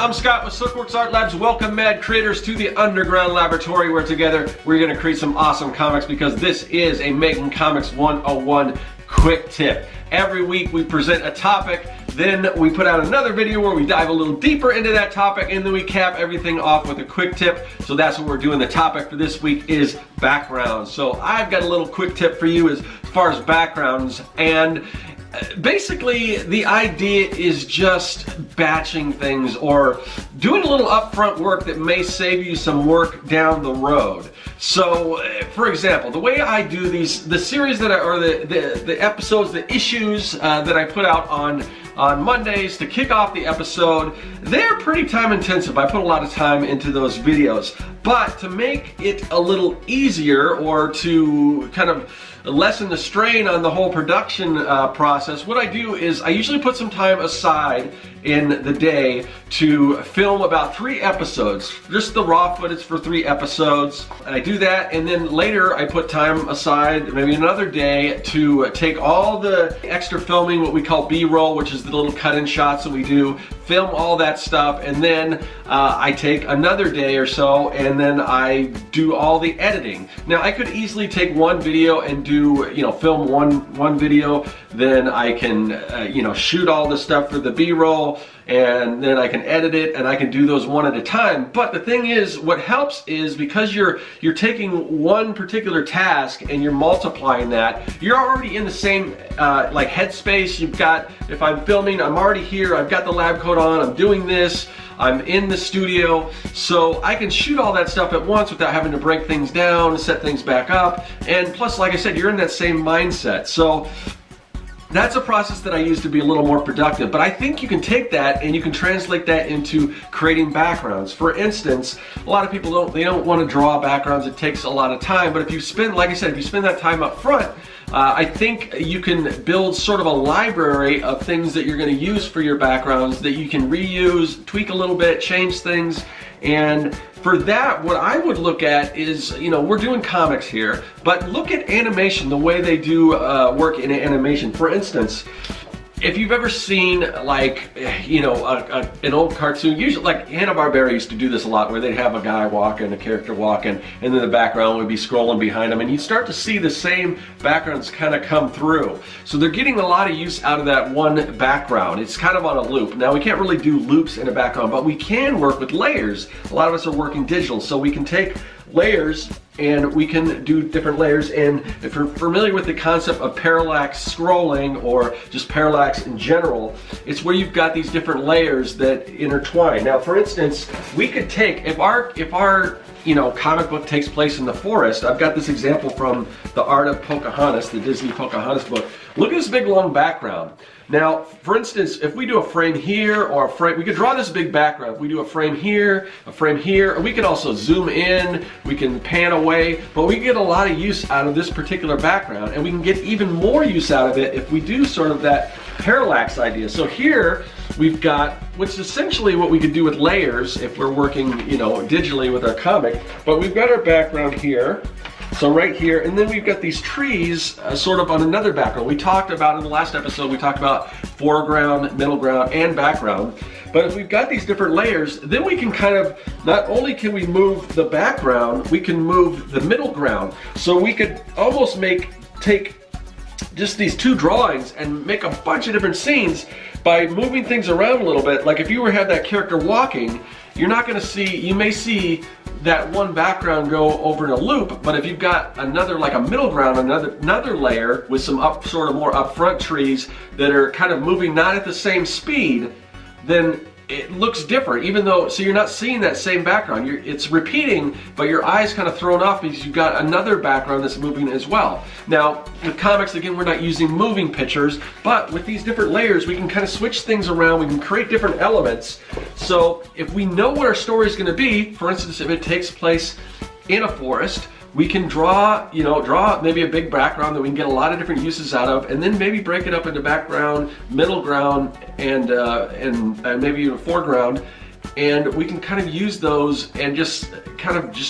I'm Scott with Serkworks Art Labs. Welcome, mad creators, to the underground laboratory where together we're going to create some awesome comics, because this is a Making Comics 101 quick tip. Every week we present a topic, then we put out another video where we dive a little deeper into that topic, and then we cap everything off with a quick tip. So that's what we're doing. The topic for this week is backgrounds. So I've got a little quick tip for you as far as backgrounds, and basically the idea is just batching things or doing a little upfront work that may save you some work down the road. So for example, the way I do the series that the episodes, the issues that I put out on Mondays to kick off the episode, they're pretty time intensive. I put a lot of time into those videos. But to make it a little easier, or to kind of lessen the strain on the whole production process, what I do is I usually put some time aside in the day to film about 3 episodes, just the raw footage for 3 episodes. And I do that, and then later I put time aside, maybe another day, to take all the extra filming, what we call B-roll, which is the little cut-in shots that we do, film all that stuff, and then I take another day or so, and then I do all the editing. Now I could easily take one video and do, film one video, then I can, shoot all the stuff for the B-roll, and then I can edit it, and I can do those one at a time. But the thing is, what helps is, because you're taking one particular task and you're multiplying that, you're already in the same like headspace. You've got, if I'm filming, I'm already here, I've got the lab coat on, I'm doing this, I'm in the studio, so I can shoot all that stuff at once without having to break things down, set things back up, and plus, like I said, you're in that same mindset. So that's a process that I use to be a little more productive. But I think you can take that and you can translate that into creating backgrounds. For instance, a lot of people don't want to draw backgrounds. It takes a lot of time. But if you spend, like I said, if you spend that time up front, I think you can build sort of a library of things that you're going to use for your backgrounds that you can reuse, tweak a little bit, change things. And for that, what I would look at is, we're doing comics here, but look at animation, the way they do work in animation. For instance, if you've ever seen, like, an old cartoon, usually like Hanna-Barbera used to do this a lot, where they'd have a guy walking, a character walking, and then the background would be scrolling behind him, and you'd start to see the same backgrounds kind of come through. So they're getting a lot of use out of that one background. It's kind of on a loop. Now, we can't really do loops in a background, but we can work with layers. A lot of us are working digital, so we can take layers and we can do different layers. And if you're familiar with the concept of parallax scrolling, or just parallax in general, it's where you've got these different layers that intertwine. Now, for instance, we could take, if our comic book takes place in the forest, I've got this example from The Art of Pocahontas, the Disney Pocahontas book. Look at this big long background. Now, for instance, if we do a frame here, or a frame, we could draw this big background. If we do a frame here, and we can also zoom in, we can pan away, but we get a lot of use out of this particular background, and we can get even more use out of it if we do sort of that parallax idea. So here we've got, which is essentially what we could do with layers if we're working, digitally with our comic, but we've got our background here. So right here, and then we've got these trees sort of on another background. We talked about, in the last episode, we talked about foreground, middle ground, and background. But if we've got these different layers, then we can kind of, not only can we move the background, we can move the middle ground. So we could almost take just these 2 drawings and make a bunch of different scenes by moving things around a little bit. Like if you were to have that character walking, you're not going to see, you may see that one background go over in a loop, but if you've got another, like a middle ground, another layer with some sort of more upfront trees that are kind of moving not at the same speed, then it looks different, even though, so you're not seeing that same background. It's repeating, but your eye's kind of thrown off because you've got another background that's moving as well. Now, with comics, again, we're not using moving pictures, but with these different layers, we can kind of switch things around. We can create different elements. So if we know what our story is going to be, for instance, if it takes place in a forest, we can draw maybe a big background that we can get a lot of different uses out of, and then maybe break it up into background, middle ground, and maybe even foreground. and we can kind of use those and just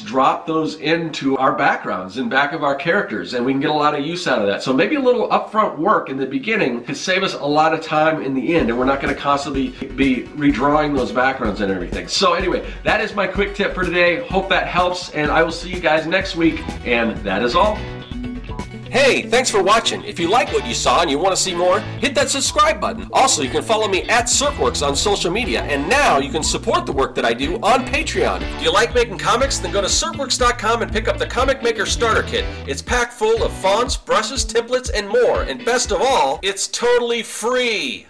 drop those into our backgrounds in back of our characters, and we can get a lot of use out of that. So maybe a little upfront work in the beginning could save us a lot of time in the end, and we're not going to constantly be redrawing those backgrounds and everything. So anyway, that is my quick tip for today. Hope that helps, and I will see you guys next week, and that is all. Hey, thanks for watching. If you like what you saw and you want to see more, hit that subscribe button. Also, you can follow me at Serkworks on social media, and now you can support the work that I do on Patreon. Do you like making comics? Then go to Serkworks.com and pick up the Comic Maker Starter Kit. It's packed full of fonts, brushes, templates, and more, and best of all, it's totally free.